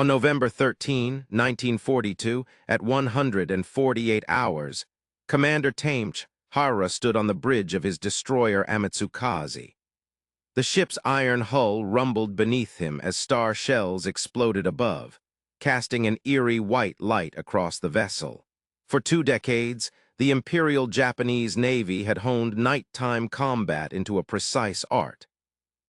On November 13, 1942, at 148 hours, Commander Taimch Hara stood on the bridge of his destroyer Amatsukaze. The ship's iron hull rumbled beneath him as star shells exploded above, casting an eerie white light across the vessel. For 2 decades, the Imperial Japanese Navy had honed nighttime combat into a precise art.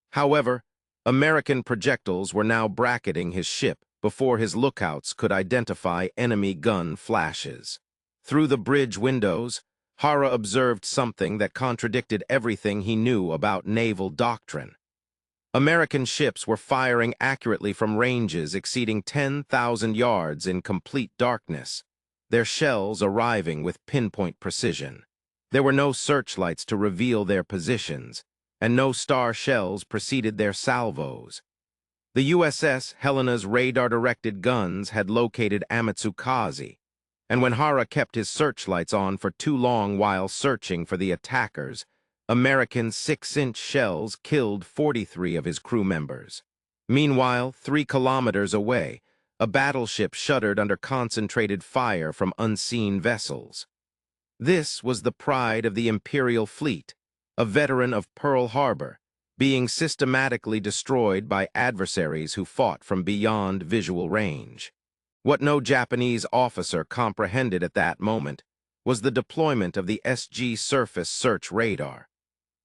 However, American projectiles were now bracketing his ship before his lookouts could identify enemy gun flashes. Through the bridge windows, Hara observed something that contradicted everything he knew about naval doctrine. American ships were firing accurately from ranges exceeding 10,000 yards in complete darkness, their shells arriving with pinpoint precision. There were no searchlights to reveal their positions, and no star shells preceded their salvos. The USS Helena's radar-directed guns had located Amatsukaze, and when Hara kept his searchlights on for too long while searching for the attackers, American 6-inch shells killed 43 of his crew members. Meanwhile, 3 kilometers away, a battleship shuddered under concentrated fire from unseen vessels. This was the pride of the Imperial fleet, a veteran of Pearl Harbor, being systematically destroyed by adversaries who fought from beyond visual range. What no Japanese officer comprehended at that moment was the deployment of the SG surface search radar,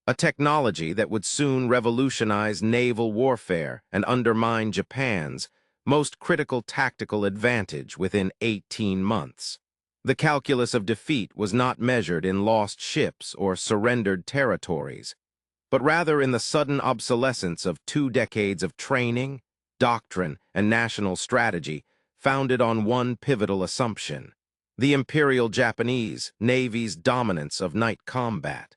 a technology that would soon revolutionize naval warfare and undermine Japan's most critical tactical advantage within 18 months. The calculus of defeat was not measured in lost ships or surrendered territories, but rather in the sudden obsolescence of 2 decades of training, doctrine, and national strategy founded on one pivotal assumption: the Imperial Japanese Navy's dominance of night combat.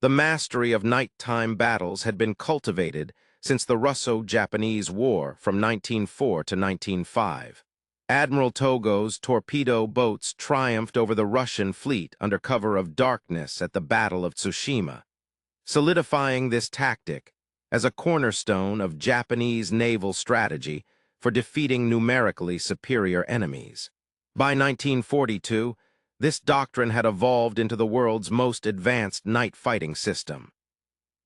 The mastery of nighttime battles had been cultivated since the Russo-Japanese War from 1904 to 1905. Admiral Togo's torpedo boats triumphed over the Russian fleet under cover of darkness at the Battle of Tsushima, solidifying this tactic as a cornerstone of Japanese naval strategy for defeating numerically superior enemies. By 1942, this doctrine had evolved into the world's most advanced night fighting system.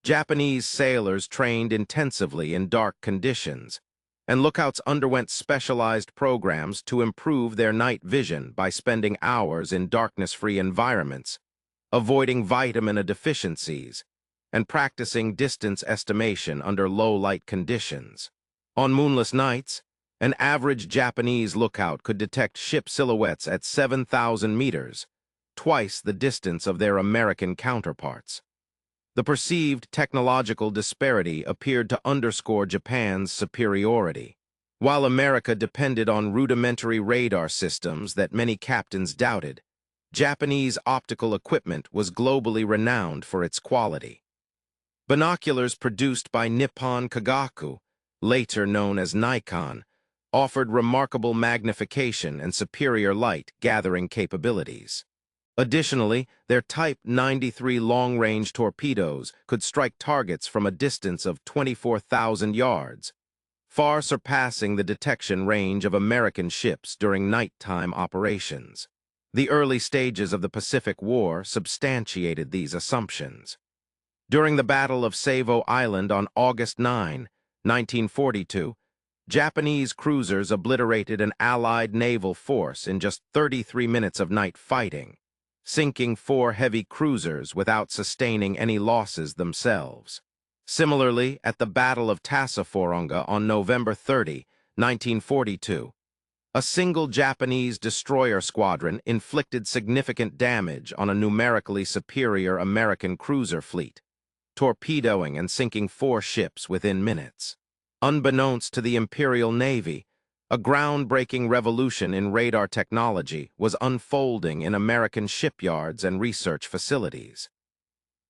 Japanese sailors trained intensively in dark conditions, and lookouts underwent specialized programs to improve their night vision by spending hours in darkness-free environments, avoiding vitamin deficiencies, and practicing distance estimation under low-light conditions. On moonless nights, an average Japanese lookout could detect ship silhouettes at 7,000 meters, twice the distance of their American counterparts. The perceived technological disparity appeared to underscore Japan's superiority. While America depended on rudimentary radar systems that many captains doubted, Japanese optical equipment was globally renowned for its quality. Binoculars produced by Nippon Kagaku, later known as Nikon, offered remarkable magnification and superior light-gathering capabilities. Additionally, their Type 93 long-range torpedoes could strike targets from a distance of 24,000 yards, far surpassing the detection range of American ships during nighttime operations. The early stages of the Pacific War substantiated these assumptions. During the Battle of Savo Island on August 9, 1942, Japanese cruisers obliterated an Allied naval force in just 33 minutes of night fighting, sinking 4 heavy cruisers without sustaining any losses themselves. Similarly, at the Battle of Tassaforonga on November 30, 1942, a single Japanese destroyer squadron inflicted significant damage on a numerically superior American cruiser fleet, torpedoing and sinking 4 ships within minutes. Unbeknownst to the Imperial Navy, a groundbreaking revolution in radar technology was unfolding in American shipyards and research facilities.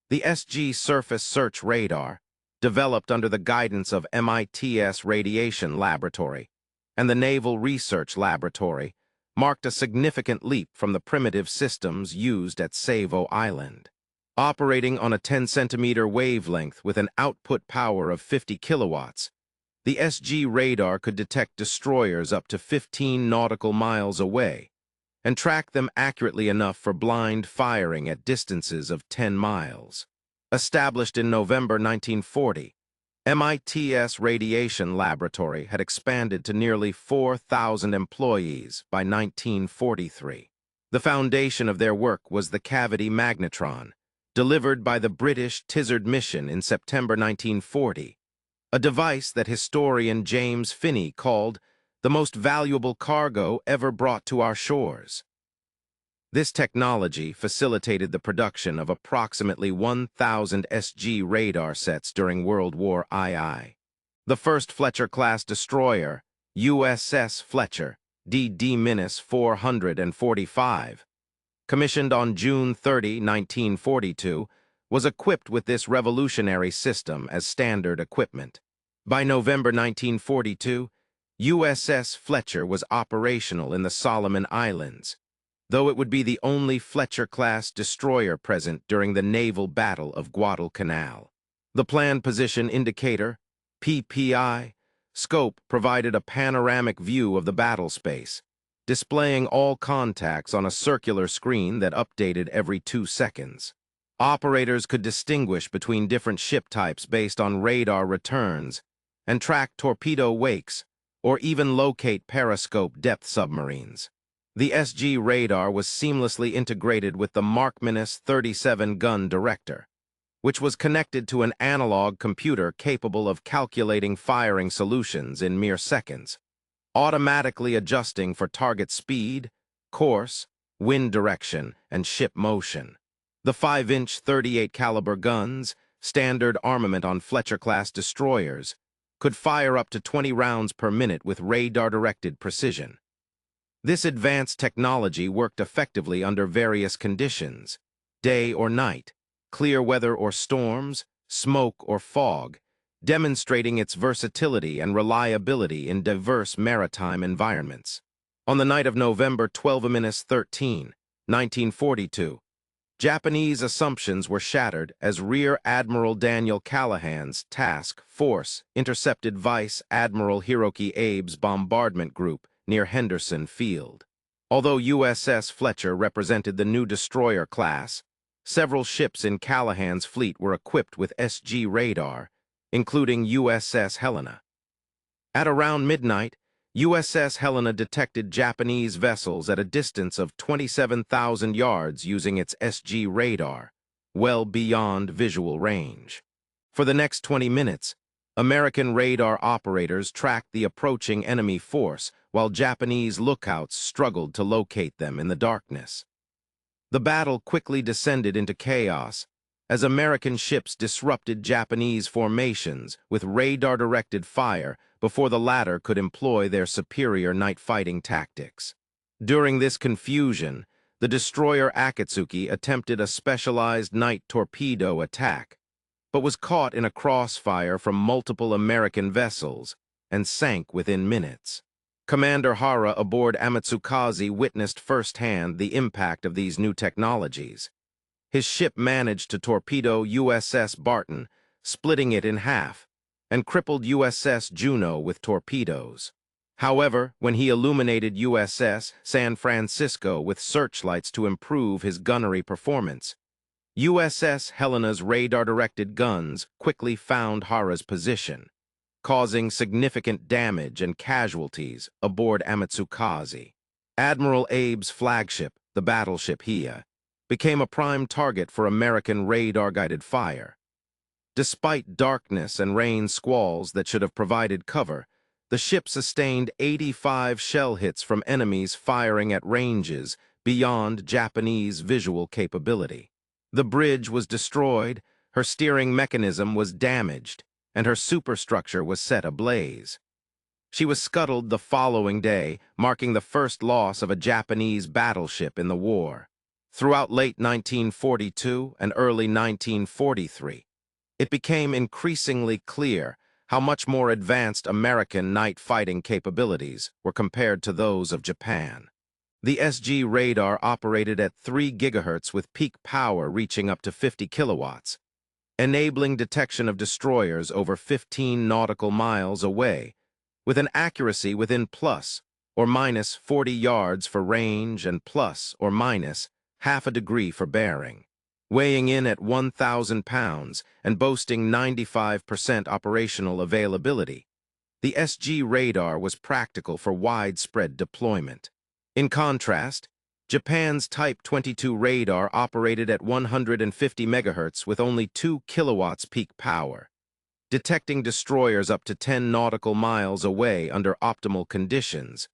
The SG Surface Search Radar, developed under the guidance of MIT's Radiation Laboratory and the Naval Research Laboratory, marked a significant leap from the primitive systems used at Savo Island. Operating on a 10-centimeter wavelength with an output power of 50 kilowatts, The SG radar could detect destroyers up to 15 nautical miles away and track them accurately enough for blind firing at distances of 10 miles. Established in November 1940, MIT's Radiation Laboratory had expanded to nearly 4,000 employees by 1943. The foundation of their work was the cavity magnetron, delivered by the British Tizard mission in September 1940, a device that historian James Finney called the most valuable cargo ever brought to our shores. This technology facilitated the production of approximately 1,000 SG radar sets during World War II. The first Fletcher-class destroyer, USS Fletcher, DD-445, commissioned on June 30, 1942, was equipped with this revolutionary system as standard equipment. By November 1942, USS Fletcher was operational in the Solomon Islands, though it would be the only Fletcher-class destroyer present during the naval battle of Guadalcanal. The Planned Position Indicator, PPI, scope provided a panoramic view of the battle space, displaying all contacts on a circular screen that updated every 2 seconds. Operators could distinguish between different ship types based on radar returns and track torpedo wakes or even locate periscope depth submarines. The SG radar was seamlessly integrated with the Markmanus 37-gun director, which was connected to an analog computer capable of calculating firing solutions in mere seconds, automatically adjusting for target speed, course, wind direction, and ship motion. The 5-inch 38 caliber guns, standard armament on Fletcher-class destroyers, could fire up to 20 rounds per minute with radar-directed precision. This advanced technology worked effectively under various conditions, day or night, clear weather or storms, smoke or fog, demonstrating its versatility and reliability in diverse maritime environments. On the night of November 12-13, 1942, Japanese assumptions were shattered as Rear Admiral Daniel Callahan's task force intercepted Vice Admiral Hiroki Abe's bombardment group near Henderson Field. Although USS Fletcher represented the new destroyer class, several ships in Callahan's fleet were equipped with SG radar, including USS Helena. At around midnight, USS Helena detected Japanese vessels at a distance of 27,000 yards using its SG radar, well beyond visual range. For the next 20 minutes, American radar operators tracked the approaching enemy force while Japanese lookouts struggled to locate them in the darkness. The battle quickly descended into chaos as American ships disrupted Japanese formations with radar-directed fire before the latter could employ their superior night-fighting tactics. During this confusion, the destroyer Akatsuki attempted a specialized night torpedo attack, but was caught in a crossfire from multiple American vessels and sank within minutes. Commander Hara aboard Amatsukaze witnessed firsthand the impact of these new technologies. His ship managed to torpedo USS Barton, splitting it in half, and crippled USS Juno with torpedoes. However, when he illuminated USS San Francisco with searchlights to improve his gunnery performance, USS Helena's radar-directed guns quickly found Hara's position, causing significant damage and casualties aboard Amatsukaze. Admiral Abe's flagship, the battleship Hia, became a prime target for American radar-guided fire. Despite darkness and rain squalls that should have provided cover, the ship sustained 85 shell hits from enemies firing at ranges beyond Japanese visual capability. The bridge was destroyed, her steering mechanism was damaged, and her superstructure was set ablaze. She was scuttled the following day, marking the first loss of a Japanese battleship in the war. Throughout late 1942 and early 1943, it became increasingly clear how much more advanced American night fighting capabilities were compared to those of Japan. The SG radar operated at 3 gigahertz with peak power reaching up to 50 kilowatts, enabling detection of destroyers over 15 nautical miles away, with an accuracy within plus or minus 40 yards for range and plus or minus half a degree for bearing. Weighing in at 1,000 pounds and boasting 95% operational availability, the SG radar was practical for widespread deployment. In contrast, Japan's Type 22 radar operated at 150 MHz with only 2 kilowatts peak power, detecting destroyers up to 10 nautical miles away under optimal conditions,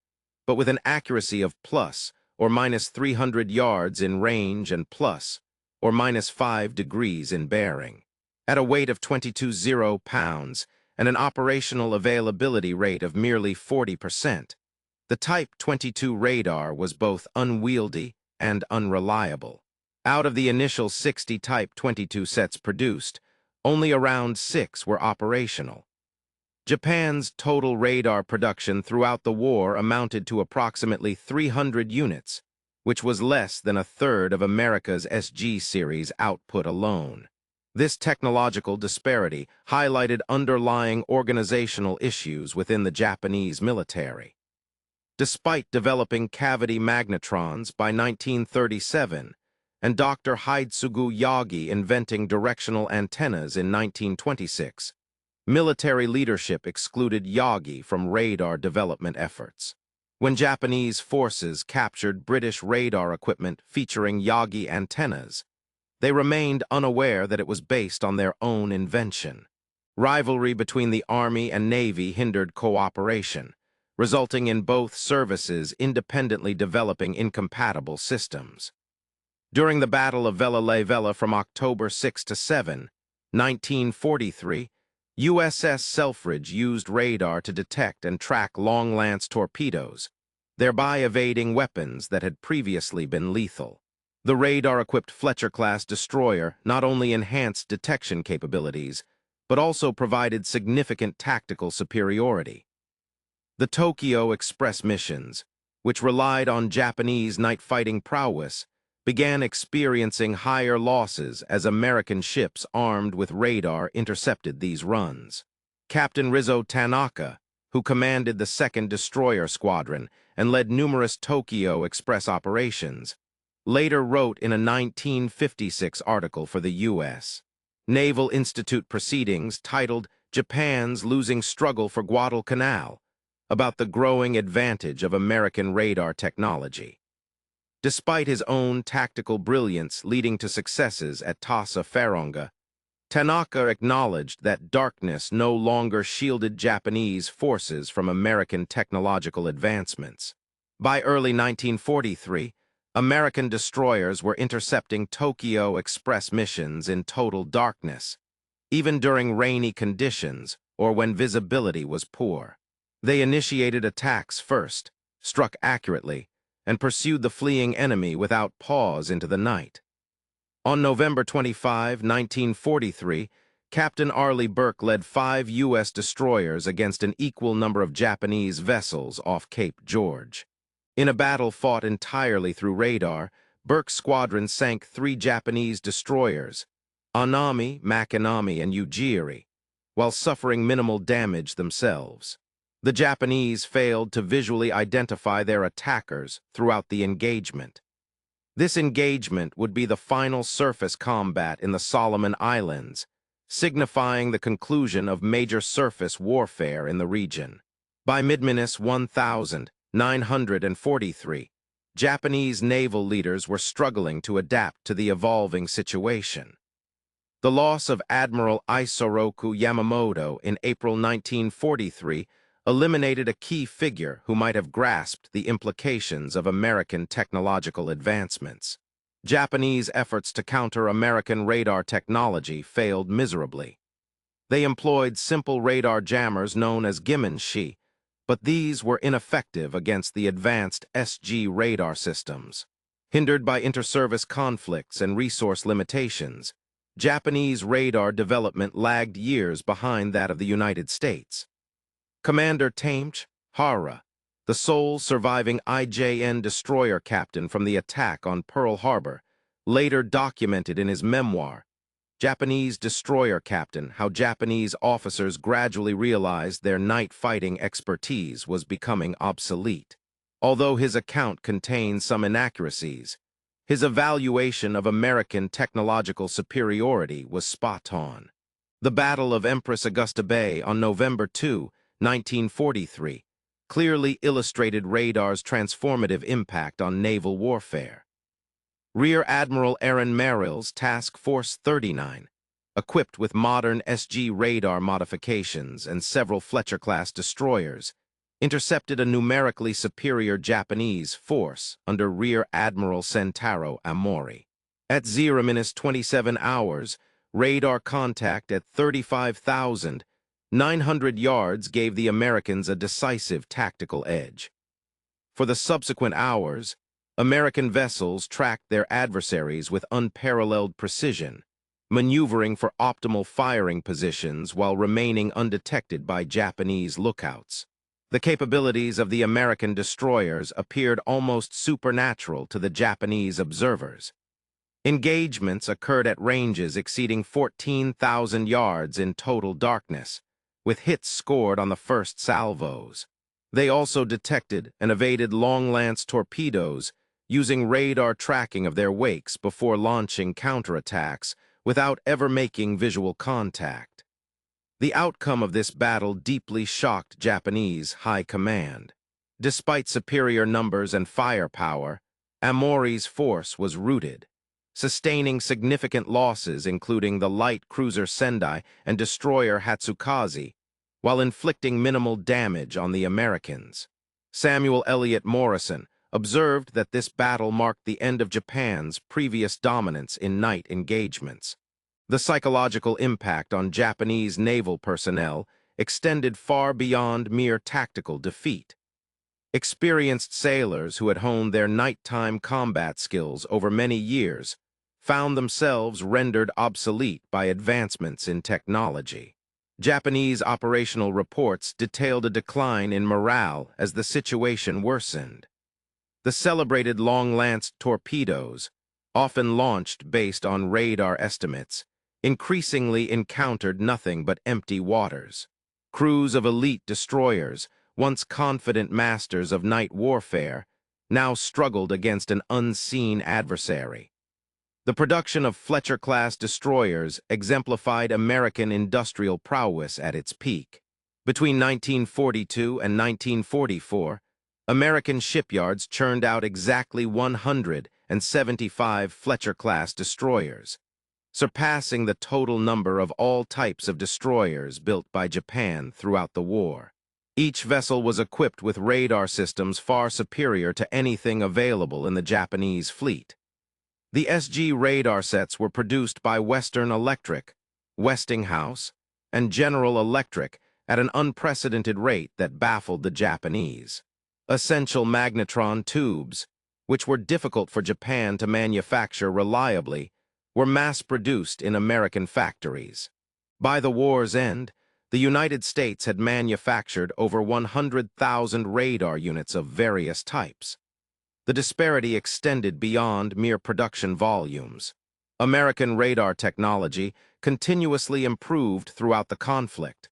but with an accuracy of plus or minus 300 yards in range and plus or minus 5 degrees in bearing. At a weight of 22.0 pounds and an operational availability rate of merely 40%, the Type 22 radar was both unwieldy and unreliable. Out of the initial 60 Type 22 sets produced, only around 6 were operational. Japan's total radar production throughout the war amounted to approximately 300 units, which was less than a third of America's SG series output alone. This technological disparity highlighted underlying organizational issues within the Japanese military. Despite developing cavity magnetrons by 1937 and Dr. Hidetsugu Yagi inventing directional antennas in 1926, military leadership excluded Yagi from radar development efforts. When Japanese forces captured British radar equipment featuring Yagi antennas, they remained unaware that it was based on their own invention. Rivalry between the Army and Navy hindered cooperation, resulting in both services independently developing incompatible systems. During the Battle of Vella Le Vella from October 6 to 7, 1943, USS Selfridge used radar to detect and track long-lance torpedoes, thereby evading weapons that had previously been lethal. The radar-equipped Fletcher-class destroyer not only enhanced detection capabilities, but also provided significant tactical superiority. The Tokyo Express missions, which relied on Japanese night-fighting prowess, began experiencing higher losses as American ships armed with radar intercepted these runs. Captain Rizzo Tanaka, who commanded the 2nd Destroyer Squadron and led numerous Tokyo Express operations, later wrote in a 1956 article for the U.S. Naval Institute Proceedings titled "Japan's Losing Struggle for Guadalcanal" about the growing advantage of American radar technology. Despite his own tactical brilliance leading to successes at Tasa Faronga, Tanaka acknowledged that darkness no longer shielded Japanese forces from American technological advancements. By early 1943, American destroyers were intercepting Tokyo Express missions in total darkness, even during rainy conditions or when visibility was poor. They initiated attacks first, struck accurately, and pursued the fleeing enemy without pause into the night. On November 25, 1943, Captain Arleigh Burke led 5 U.S. destroyers against an equal number of Japanese vessels off Cape George. In a battle fought entirely through radar, Burke's squadron sank 3 Japanese destroyers, Anami, Makinami, and Ujiri, while suffering minimal damage themselves. The Japanese failed to visually identify their attackers throughout the engagement. This engagement would be the final surface combat in the Solomon Islands, signifying the conclusion of major surface warfare in the region. By mid-minus 1943, Japanese naval leaders were struggling to adapt to the evolving situation. The loss of Admiral Isoroku Yamamoto in April 1943 eliminated a key figure who might have grasped the implications of American technological advancements. Japanese efforts to counter American radar technology failed miserably. They employed simple radar jammers known as Gimenshi, but these were ineffective against the advanced SG radar systems. Hindered by inter-service conflicts and resource limitations, Japanese radar development lagged years behind that of the United States. Commander Taimch Hara, the sole surviving IJN destroyer captain from the attack on Pearl Harbor, later documented in his memoir, Japanese destroyer captain, how Japanese officers gradually realized their night fighting expertise was becoming obsolete. Although his account contains some inaccuracies, his evaluation of American technological superiority was spot on. The Battle of Empress Augusta Bay on November 2, 1943, clearly illustrated radar's transformative impact on naval warfare. Rear Admiral Aaron Merrill's Task Force 39, equipped with modern SG radar modifications and several Fletcher-class destroyers, intercepted a numerically superior Japanese force under Rear Admiral Sentaro Amori. At 0-27 hours, radar contact at 35,900 yards gave the Americans a decisive tactical edge. For the subsequent hours, American vessels tracked their adversaries with unparalleled precision, maneuvering for optimal firing positions while remaining undetected by Japanese lookouts. The capabilities of the American destroyers appeared almost supernatural to the Japanese observers. Engagements occurred at ranges exceeding 14,000 yards in total darkness, with hits scored on the first salvos. They also detected and evaded long-lance torpedoes, using radar tracking of their wakes before launching counterattacks without ever making visual contact. The outcome of this battle deeply shocked Japanese high command. Despite superior numbers and firepower, Amori's force was routed, sustaining significant losses including the light cruiser Sendai and destroyer Hatsukaze, while inflicting minimal damage on the Americans. Samuel Eliot Morison observed that this battle marked the end of Japan's previous dominance in night engagements. The psychological impact on Japanese naval personnel extended far beyond mere tactical defeat. Experienced sailors who had honed their nighttime combat skills over many years found themselves rendered obsolete by advancements in technology. Japanese operational reports detailed a decline in morale as the situation worsened. The celebrated long-lance torpedoes, often launched based on radar estimates, increasingly encountered nothing but empty waters. Crews of elite destroyers, once confident masters of night warfare, now struggled against an unseen adversary. The production of Fletcher-class destroyers exemplified American industrial prowess at its peak. Between 1942 and 1944, American shipyards churned out exactly 175 Fletcher-class destroyers, surpassing the total number of all types of destroyers built by Japan throughout the war. Each vessel was equipped with radar systems far superior to anything available in the Japanese fleet. The SG radar sets were produced by Western Electric, Westinghouse, and General Electric at an unprecedented rate that baffled the Japanese. Essential magnetron tubes, which were difficult for Japan to manufacture reliably, were mass-produced in American factories. By the war's end, the United States had manufactured over 100,000 radar units of various types. The disparity extended beyond mere production volumes. American radar technology continuously improved throughout the conflict.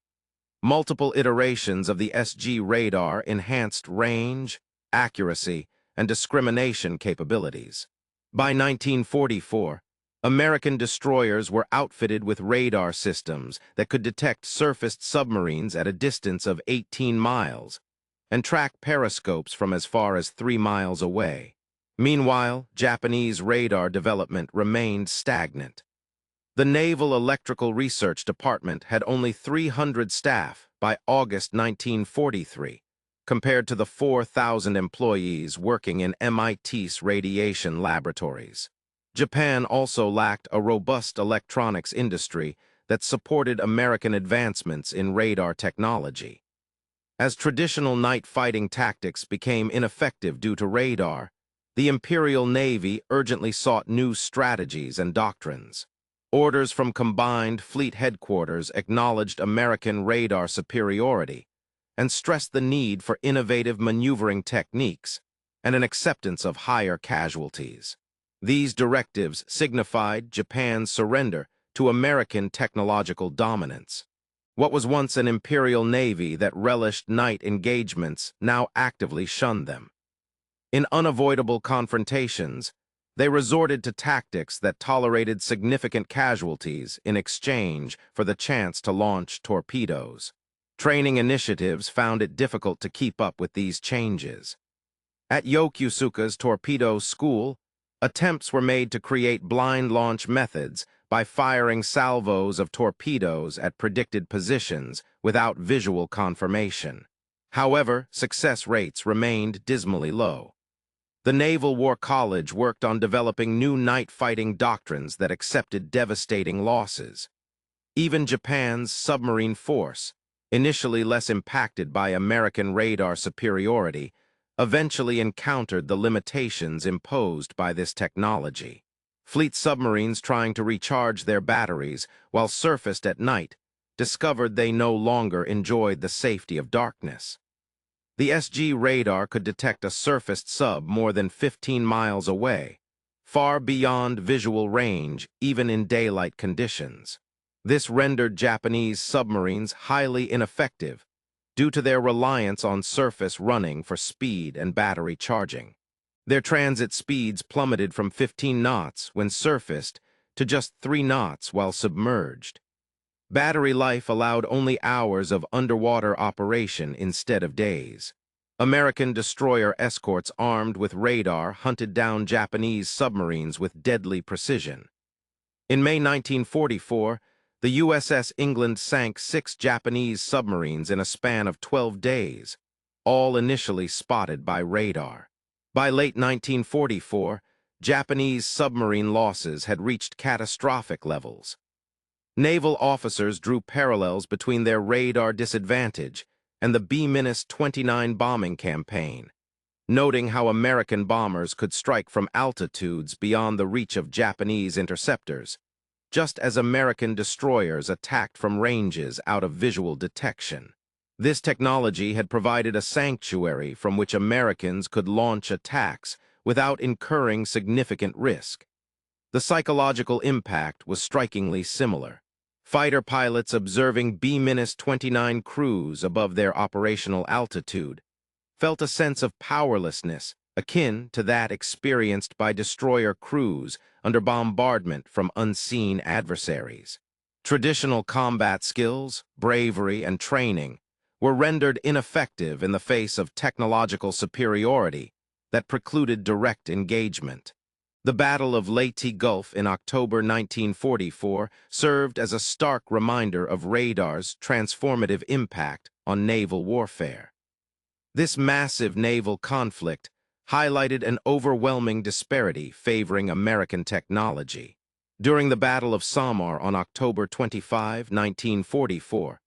Multiple iterations of the SG radar enhanced range, accuracy, and discrimination capabilities. By 1944, American destroyers were outfitted with radar systems that could detect surfaced submarines at a distance of 18 miles and track periscopes from as far as 3 miles away. Meanwhile, Japanese radar development remained stagnant. The Naval Electrical Research Department had only 300 staff by August 1943, compared to the 4,000 employees working in MIT's radiation laboratories. Japan also lacked a robust electronics industry that supported American advancements in radar technology. As traditional night fighting tactics became ineffective due to radar, the Imperial Navy urgently sought new strategies and doctrines. Orders from combined fleet headquarters acknowledged American radar superiority and stressed the need for innovative maneuvering techniques and an acceptance of higher casualties. These directives signified Japan's surrender to American technological dominance. What was once an Imperial Navy that relished night engagements now actively shunned them. In unavoidable confrontations, they resorted to tactics that tolerated significant casualties in exchange for the chance to launch torpedoes. Training initiatives found it difficult to keep up with these changes. At Yokosuka's torpedo school, attempts were made to create blind launch methods by firing salvos of torpedoes at predicted positions without visual confirmation. However, success rates remained dismally low. The Naval War College worked on developing new night-fighting doctrines that accepted devastating losses. Even Japan's submarine force, initially less impacted by American radar superiority, eventually encountered the limitations imposed by this technology. Fleet submarines trying to recharge their batteries while surfaced at night discovered they no longer enjoyed the safety of darkness. The SG radar could detect a surfaced sub more than 15 miles away, far beyond visual range even in daylight conditions. This rendered Japanese submarines highly ineffective due to their reliance on surface running for speed and battery charging. Their transit speeds plummeted from 15 knots when surfaced to just 3 knots while submerged. Battery life allowed only hours of underwater operation instead of days. American destroyer escorts armed with radar hunted down Japanese submarines with deadly precision. In May 1944, the USS England sank 6 Japanese submarines in a span of 12 days, all initially spotted by radar. By late 1944, Japanese submarine losses had reached catastrophic levels. Naval officers drew parallels between their radar disadvantage and the B-29 bombing campaign, noting how American bombers could strike from altitudes beyond the reach of Japanese interceptors, just as American destroyers attacked from ranges out of visual detection. This technology had provided a sanctuary from which Americans could launch attacks without incurring significant risk. The psychological impact was strikingly similar. Fighter pilots observing B-29 crews above their operational altitude felt a sense of powerlessness akin to that experienced by destroyer crews under bombardment from unseen adversaries. Traditional combat skills, bravery, and training were rendered ineffective in the face of technological superiority that precluded direct engagement. The Battle of Leyte Gulf in October 1944 served as a stark reminder of radar's transformative impact on naval warfare. This massive naval conflict highlighted an overwhelming disparity favoring American technology. During the Battle of Samar on October 25, 1944,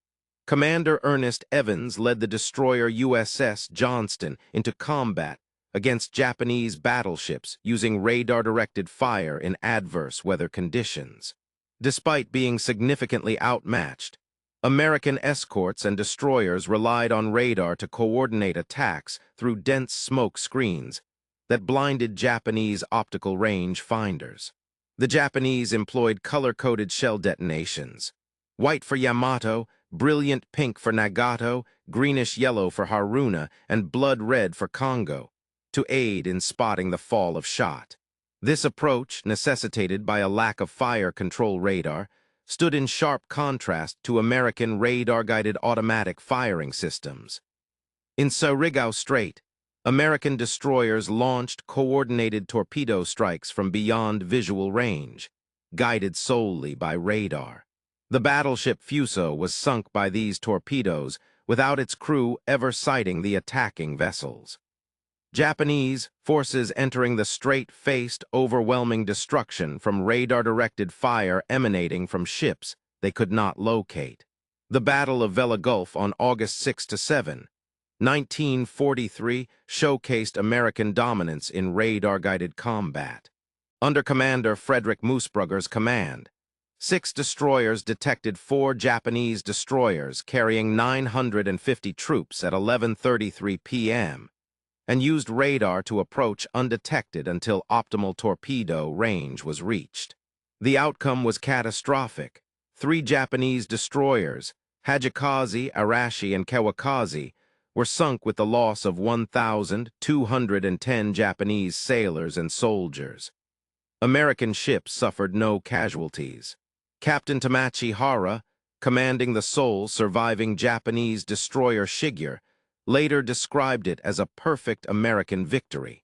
Commander Ernest Evans led the destroyer USS Johnston into combat against Japanese battleships using radar-directed fire in adverse weather conditions. Despite being significantly outmatched, American escorts and destroyers relied on radar to coordinate attacks through dense smoke screens that blinded Japanese optical range finders. The Japanese employed color-coded shell detonations: white for Yamato, brilliant pink for Nagato, greenish-yellow for Haruna, and blood-red for Kongo, to aid in spotting the fall of shot. This approach, necessitated by a lack of fire control radar, stood in sharp contrast to American radar-guided automatic firing systems. In Surigao Strait, American destroyers launched coordinated torpedo strikes from beyond visual range, guided solely by radar. The battleship Fuso was sunk by these torpedoes without its crew ever sighting the attacking vessels. Japanese forces entering the strait faced overwhelming destruction from radar-directed fire emanating from ships they could not locate. The Battle of Vella Gulf on August 6–7, 1943 showcased American dominance in radar-guided combat. Under Commander Frederick Moosbrugger's command, 6 destroyers detected 4 Japanese destroyers carrying 950 troops at 11:33 p.m. and used radar to approach undetected until optimal torpedo range was reached. The outcome was catastrophic. 3 Japanese destroyers, Hajikaze, Arashi, and Kawakaze, were sunk with the loss of 1,210 Japanese sailors and soldiers. American ships suffered no casualties. Captain Tamachi Hara, commanding the sole surviving Japanese destroyer Shigeru, later described it as a perfect American victory.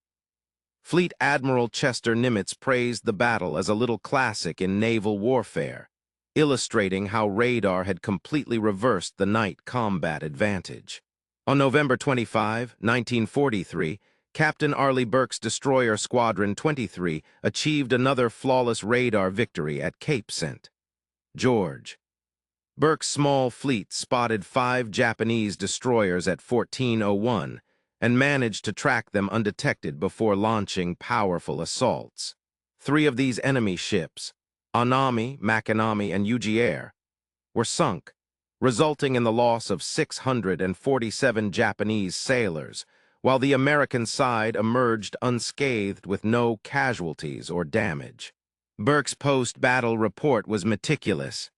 Fleet Admiral Chester Nimitz praised the battle as a little classic in naval warfare, illustrating how radar had completely reversed the night combat advantage. On November 25, 1943, Captain Arleigh Burke's destroyer Squadron 23 achieved another flawless radar victory at Cape St. George. Burke's small fleet spotted 5 Japanese destroyers at 14:01 and managed to track them undetected before launching powerful assaults. 3 of these enemy ships, Anami, Makanami, and Ujiere, were sunk, resulting in the loss of 647 Japanese sailors, while the American side emerged unscathed with no casualties or damage. Burke's post-battle report was meticulous.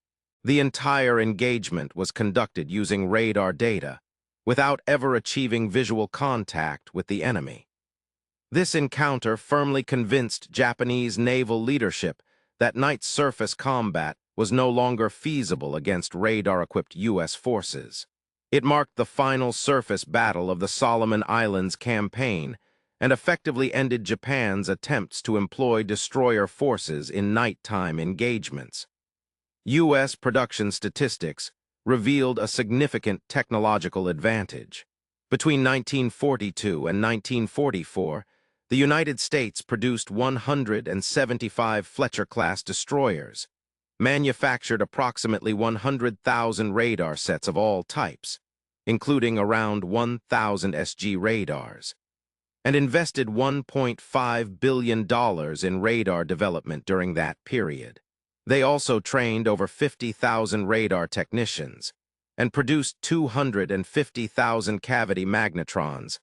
The entire engagement was conducted using radar data, without ever achieving visual contact with the enemy. This encounter firmly convinced Japanese naval leadership that night surface combat was no longer feasible against radar-equipped U.S. forces. It marked the final surface battle of the Solomon Islands campaign and effectively ended Japan's attempts to employ destroyer forces in nighttime engagements. U.S. production statistics revealed a significant technological advantage. Between 1942 and 1944, the United States produced 175 Fletcher-class destroyers, manufactured approximately 100,000 radar sets of all types, including around 1,000 SG radars, and invested $1.5 billion in radar development during that period. They also trained over 50,000 radar technicians and produced 250,000 cavity magnetrons,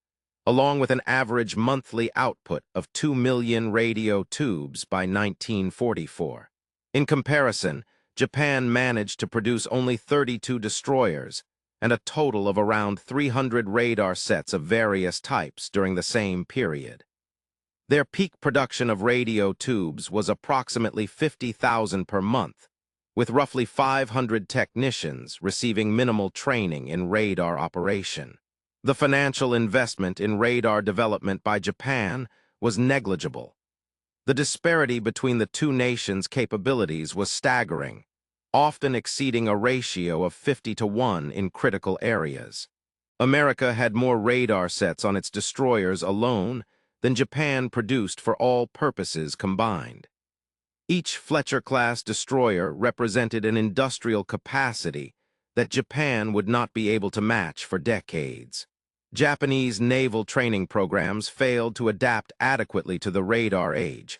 along with an average monthly output of 2 million radio tubes by 1944. In comparison, Japan managed to produce only 32 destroyers and a total of around 300 radar sets of various types during the same period. Their peak production of radio tubes was approximately 50,000 per month, with roughly 500 technicians receiving minimal training in radar operation. The financial investment in radar development by Japan was negligible. The disparity between the two nations' capabilities was staggering, often exceeding a ratio of 50-1 in critical areas. America had more radar sets on its destroyers alone than Japan produced for all purposes combined. Each Fletcher-class destroyer represented an industrial capacity that Japan would not be able to match for decades. Japanese naval training programs failed to adapt adequately to the radar age,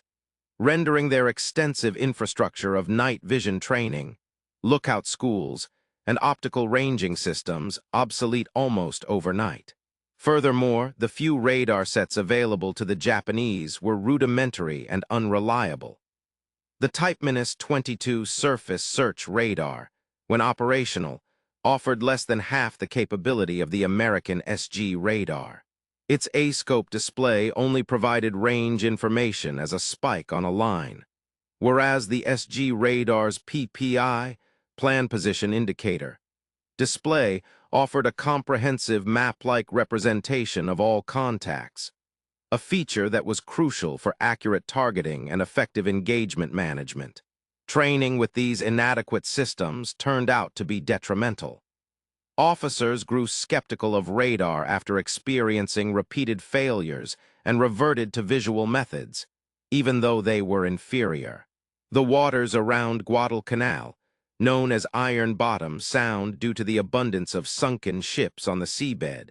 rendering their extensive infrastructure of night vision training, lookout schools, and optical ranging systems obsolete almost overnight. Furthermore, the few radar sets available to the Japanese were rudimentary and unreliable. The Type-22 surface search radar, when operational, offered less than half the capability of the American SG radar. Its A-scope display only provided range information as a spike on a line, whereas the SG radar's PPI, plan position indicator, display offered a comprehensive map-like representation of all contacts, a feature that was crucial for accurate targeting and effective engagement management. Training with these inadequate systems turned out to be detrimental. Officers grew skeptical of radar after experiencing repeated failures and reverted to visual methods, even though they were inferior. The waters around Guadalcanal, known as Iron Bottom Sound due to the abundance of sunken ships on the seabed,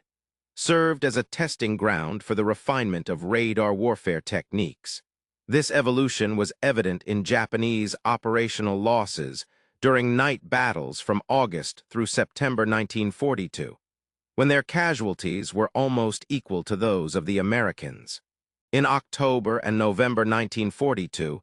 served as a testing ground for the refinement of radar warfare techniques. This evolution was evident in Japanese operational losses during night battles from August through September 1942, when their casualties were almost equal to those of the Americans. In October and November 1942,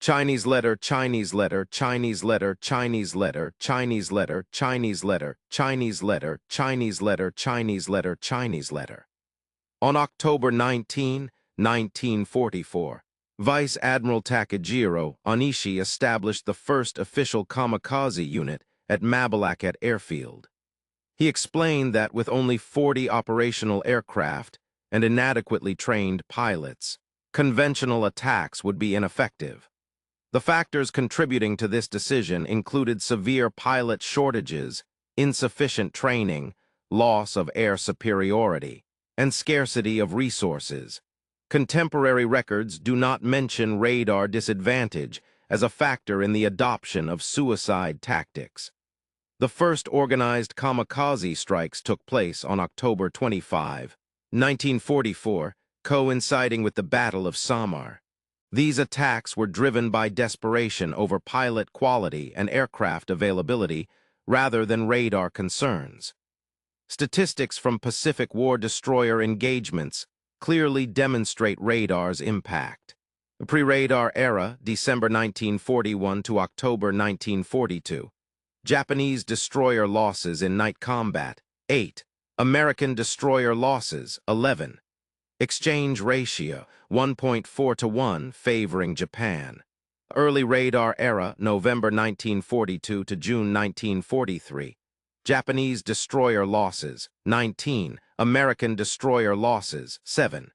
Chinese letter, Chinese letter, Chinese letter, Chinese letter, Chinese letter, Chinese letter, Chinese letter, Chinese letter, Chinese letter, Chinese letter. On October 19, 1944, Vice Admiral Takejiro Onishi established the first official kamikaze unit at Mabalacat Airfield. He explained that with only 40 operational aircraft and inadequately trained pilots, conventional attacks would be ineffective. The factors contributing to this decision included severe pilot shortages, insufficient training, loss of air superiority, and scarcity of resources. Contemporary records do not mention radar disadvantage as a factor in the adoption of suicide tactics. The first organized kamikaze strikes took place on October 25, 1944, coinciding with the Battle of Samar. These attacks were driven by desperation over pilot quality and aircraft availability rather than radar concerns. Statistics from Pacific War destroyer engagements clearly demonstrate radar's impact. The pre-radar era, December 1941 to October 1942. Japanese destroyer losses in night combat, 8. American destroyer losses, 11. Exchange ratio, 1.4 to 1, favoring Japan. Early radar era, November 1942 to June 1943. Japanese destroyer losses, 19. American destroyer losses, 7.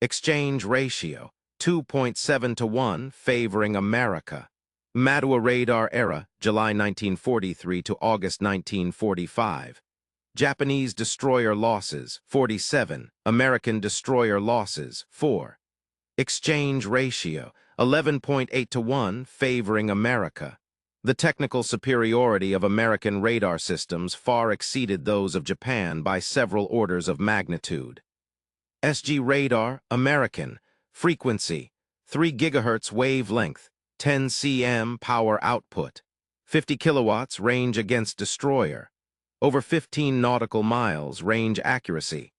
Exchange ratio, 2.7 to 1, favoring America. Matua radar era, July 1943 to August 1945. Japanese destroyer losses, 47. American destroyer losses, 4. Exchange ratio, 11.8 to 1, favoring America. The technical superiority of American radar systems far exceeded those of Japan by several orders of magnitude. SG radar, American, frequency, 3 GHz wavelength, 10 cm power output, 50 kilowatts range against destroyer, over 15 nautical miles range accuracy,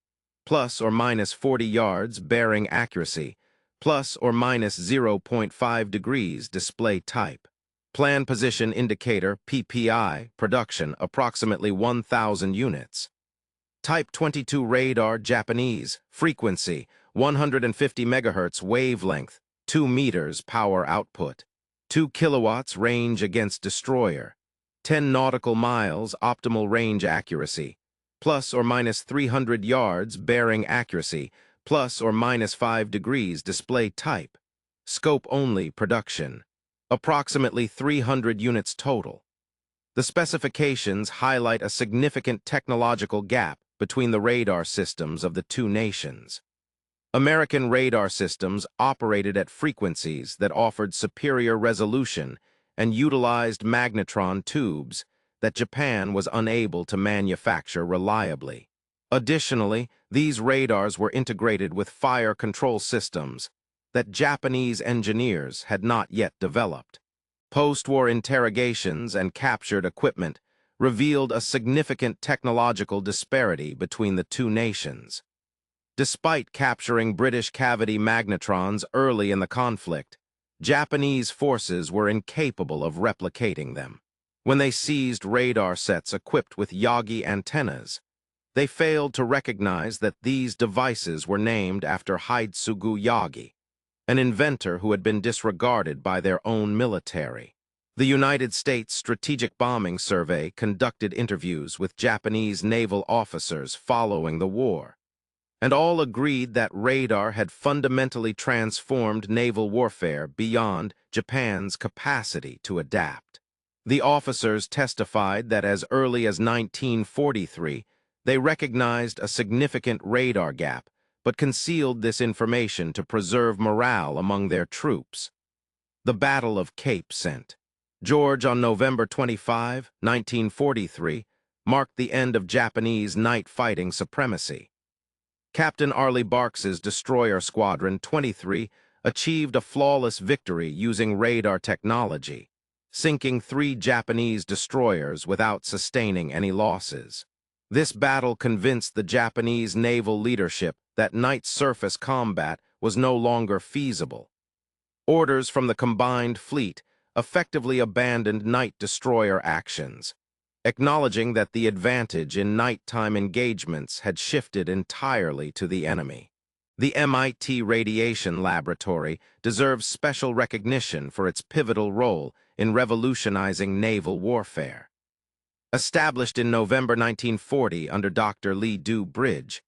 plus or minus 40 yards bearing accuracy, plus or minus 0.5 degrees display type. Plan Position Indicator, PPI, production, approximately 1,000 units. Type 22 radar, Japanese, frequency, 150 MHz wavelength, 2 meters power output, 2 kilowatts range against destroyer, 10 nautical miles optimal range accuracy, plus or minus 300 yards bearing accuracy, plus or minus 5 degrees display type. Scope only production. Approximately 300 units total. The specifications highlight a significant technological gap between the radar systems of the two nations. American radar systems operated at frequencies that offered superior resolution and utilized magnetron tubes that Japan was unable to manufacture reliably. Additionally, these radars were integrated with fire control systems that Japanese engineers had not yet developed. Post-war interrogations and captured equipment revealed a significant technological disparity between the two nations. Despite capturing British cavity magnetrons early in the conflict, Japanese forces were incapable of replicating them. When they seized radar sets equipped with Yagi antennas, they failed to recognize that these devices were named after Hidetsugu Yagi, an inventor who had been disregarded by their own military. The United States Strategic Bombing Survey conducted interviews with Japanese naval officers following the war, and all agreed that radar had fundamentally transformed naval warfare beyond Japan's capacity to adapt. The officers testified that as early as 1943, they recognized a significant radar gap, but concealed this information to preserve morale among their troops. The Battle of Cape St. George on November 25, 1943, marked the end of Japanese night fighting supremacy. Captain Arleigh Barks's destroyer Squadron 23 achieved a flawless victory using radar technology, sinking 3 Japanese destroyers without sustaining any losses. This battle convinced the Japanese naval leadership that night surface combat was no longer feasible. Orders from the combined fleet effectively abandoned night destroyer actions, acknowledging that the advantage in nighttime engagements had shifted entirely to the enemy. The MIT Radiation Laboratory deserves special recognition for its pivotal role in revolutionizing naval warfare. Established in November 1940 under Dr. Lee Bridge,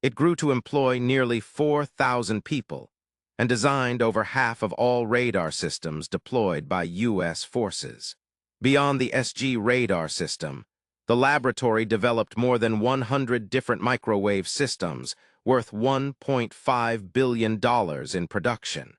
it grew to employ nearly 4,000 people and designed over half of all radar systems deployed by U.S. forces. Beyond the SG radar system, the laboratory developed more than 100 different microwave systems worth $1.5 billion in production.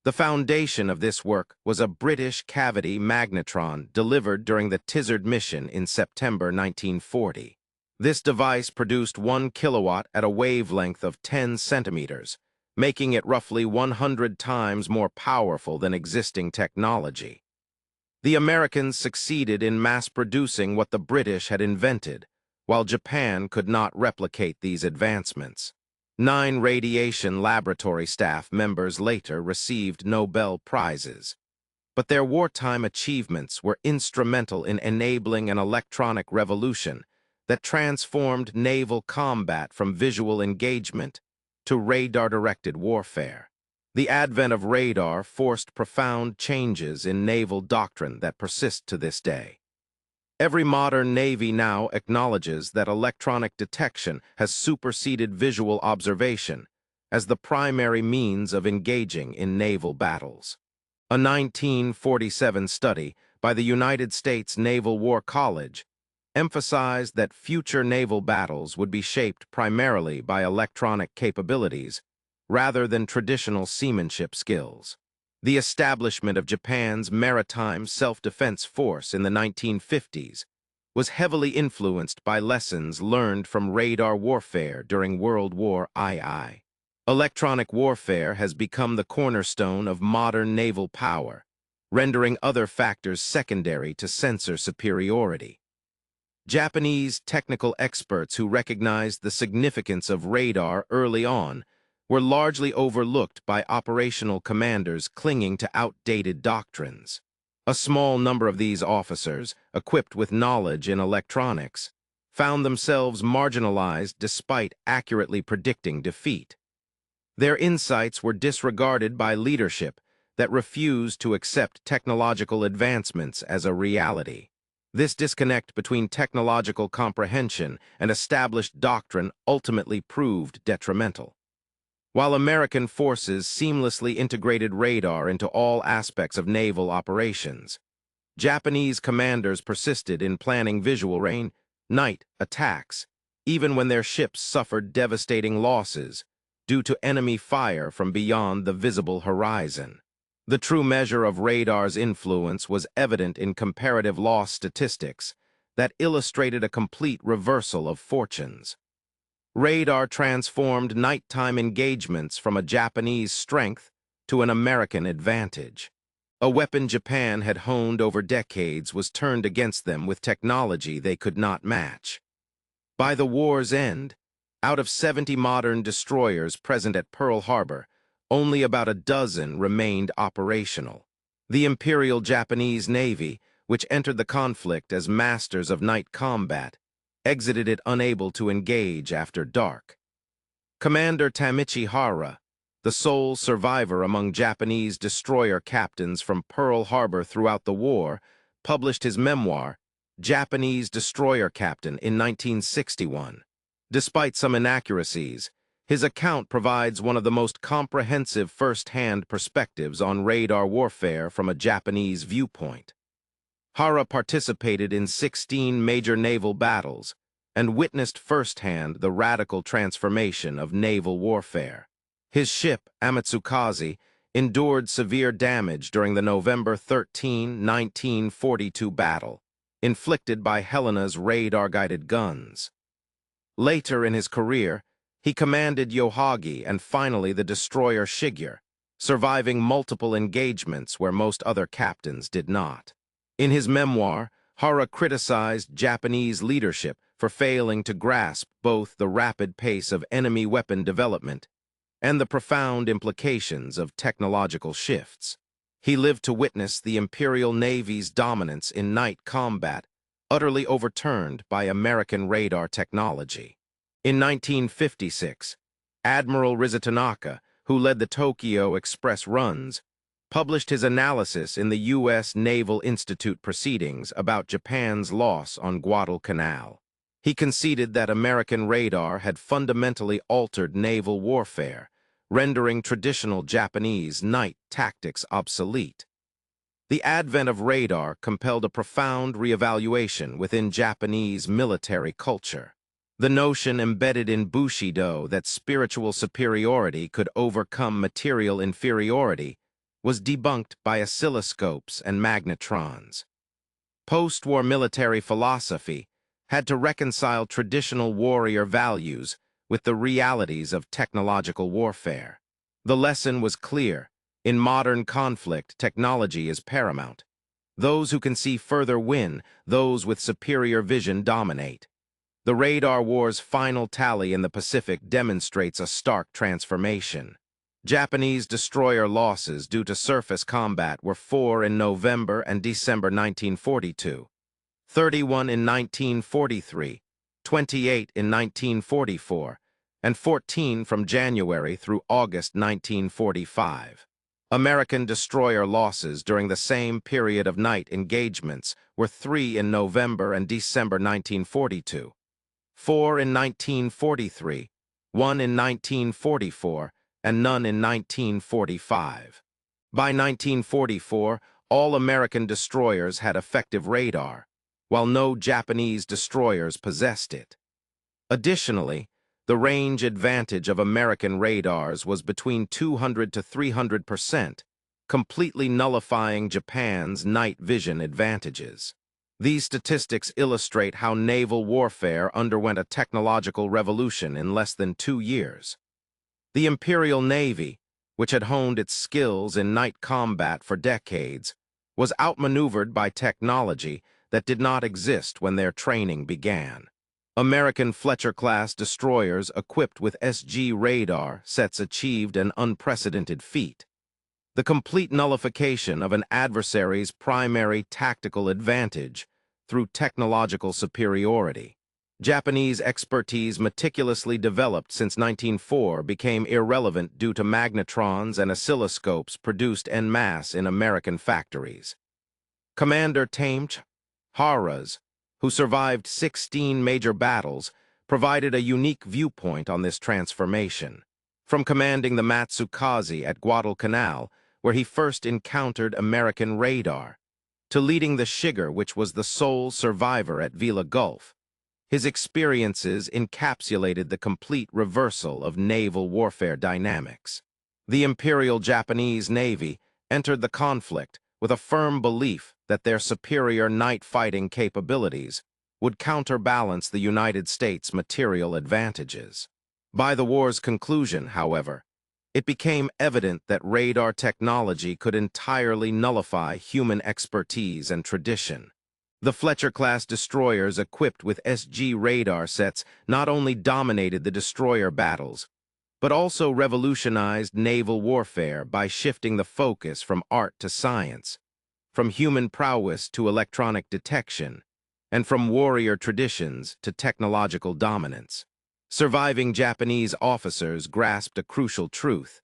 The foundation of this work was a British cavity magnetron delivered during the Tizard mission in September 1940. This device produced 1 kilowatt at a wavelength of 10 centimeters, making it roughly 100 times more powerful than existing technology. The Americans succeeded in mass-producing what the British had invented, while Japan could not replicate these advancements. 9 radiation laboratory staff members later received Nobel Prizes, but their wartime achievements were instrumental in enabling an electronic revolution that transformed naval combat from visual engagement to radar-directed warfare. The advent of radar forced profound changes in naval doctrine that persist to this day. Every modern Navy now acknowledges that electronic detection has superseded visual observation as the primary means of engaging in naval battles. A 1947 study by the United States Naval War College emphasized that future naval battles would be shaped primarily by electronic capabilities rather than traditional seamanship skills. The establishment of Japan's maritime self-defense force in the 1950s was heavily influenced by lessons learned from radar warfare during World War II. Electronic warfare has become the cornerstone of modern naval power, rendering other factors secondary to sensor superiority. Japanese technical experts who recognized the significance of radar early on were largely overlooked by operational commanders clinging to outdated doctrines. A small number of these officers, equipped with knowledge in electronics, found themselves marginalized despite accurately predicting defeat. Their insights were disregarded by leadership that refused to accept technological advancements as a reality. This disconnect between technological comprehension and established doctrine ultimately proved detrimental. While American forces seamlessly integrated radar into all aspects of naval operations, Japanese commanders persisted in planning visual night attacks, even when their ships suffered devastating losses due to enemy fire from beyond the visible horizon. The true measure of radar's influence was evident in comparative loss statistics that illustrated a complete reversal of fortunes. Radar transformed nighttime engagements from a Japanese strength to an American advantage. A weapon Japan had honed over decades was turned against them with technology they could not match. By the war's end, out of 70 modern destroyers present at Pearl Harbor, only about a dozen remained operational. The Imperial Japanese Navy, which entered the conflict as masters of night combat, exited it unable to engage after dark. Commander Tamichi Hara, the sole survivor among Japanese destroyer captains from Pearl Harbor throughout the war, published his memoir, Japanese Destroyer Captain, in 1961. Despite some inaccuracies, his account provides one of the most comprehensive first-hand perspectives on radar warfare from a Japanese viewpoint. Hara participated in 16 major naval battles and witnessed firsthand the radical transformation of naval warfare. His ship, Amatsukaze, endured severe damage during the November 13, 1942 battle, inflicted by Helena's radar-guided guns. Later in his career, he commanded Yohagi and finally the destroyer Shigyur, surviving multiple engagements where most other captains did not. In his memoir, Hara criticized Japanese leadership for failing to grasp both the rapid pace of enemy weapon development and the profound implications of technological shifts. He lived to witness the Imperial Navy's dominance in night combat utterly overturned by American radar technology. In 1956, Admiral Rizatanaka, who led the Tokyo Express runs, published his analysis in the U.S. Naval Institute proceedings about Japan's loss on Guadalcanal. He conceded that American radar had fundamentally altered naval warfare, rendering traditional Japanese night tactics obsolete. The advent of radar compelled a profound reevaluation within Japanese military culture. The notion embedded in Bushido that spiritual superiority could overcome material inferiority was debunked by oscilloscopes and magnetrons. Post-war military philosophy had to reconcile traditional warrior values with the realities of technological warfare. The lesson was clear. In modern conflict, technology is paramount. Those who can see further win, those with superior vision dominate. The radar war's final tally in the Pacific demonstrates a stark transformation. Japanese destroyer losses due to surface combat were 4 in November and December 1942, 31 in 1943, 28 in 1944, and 14 from January through August 1945. American destroyer losses during the same period of night engagements were 3 in November and December 1942, 4 in 1943, 1 in 1944, and none in 1945. By 1944, all American destroyers had effective radar, while no Japanese destroyers possessed it. Additionally, the range advantage of American radars was between 200 to 300%, completely nullifying Japan's night vision advantages. These statistics illustrate how naval warfare underwent a technological revolution in less than 2 years. The Imperial Navy, which had honed its skills in night combat for decades, was outmaneuvered by technology that did not exist when their training began. American Fletcher-class destroyers equipped with SG radar sets achieved an unprecedented feat: the complete nullification of an adversary's primary tactical advantage through technological superiority. Japanese expertise meticulously developed since 1904 became irrelevant due to magnetrons and oscilloscopes produced en masse in American factories. Commander Taimch Haras, who survived 16 major battles, provided a unique viewpoint on this transformation. From commanding the Matsukaze at Guadalcanal, where he first encountered American radar, to leading the Shiger, which was the sole survivor at Vila Gulf, his experiences encapsulated the complete reversal of naval warfare dynamics. The Imperial Japanese Navy entered the conflict with a firm belief that their superior night fighting capabilities would counterbalance the United States' material advantages. By the war's conclusion, however, it became evident that radar technology could entirely nullify human expertise and tradition. The Fletcher-class destroyers equipped with SG radar sets not only dominated the destroyer battles, but also revolutionized naval warfare by shifting the focus from art to science, from human prowess to electronic detection, and from warrior traditions to technological dominance. Surviving Japanese officers grasped a crucial truth.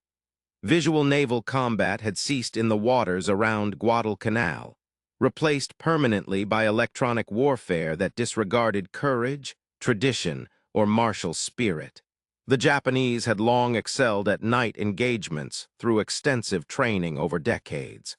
Visual naval combat had ceased in the waters around Guadalcanal, replaced permanently by electronic warfare that disregarded courage, tradition, or martial spirit. The Japanese had long excelled at night engagements through extensive training over decades.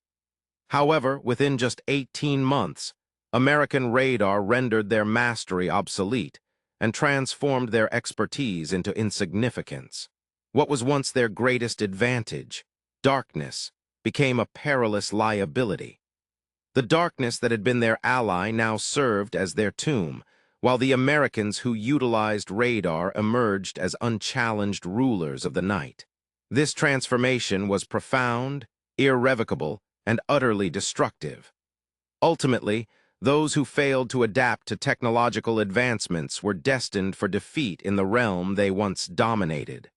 However, within just 18 months, American radar rendered their mastery obsolete and transformed their expertise into insignificance. What was once their greatest advantage, darkness, became a perilous liability. The darkness that had been their ally now served as their tomb, while the Americans who utilized radar emerged as unchallenged rulers of the night. This transformation was profound, irrevocable, and utterly destructive. Ultimately, those who failed to adapt to technological advancements were destined for defeat in the realm they once dominated.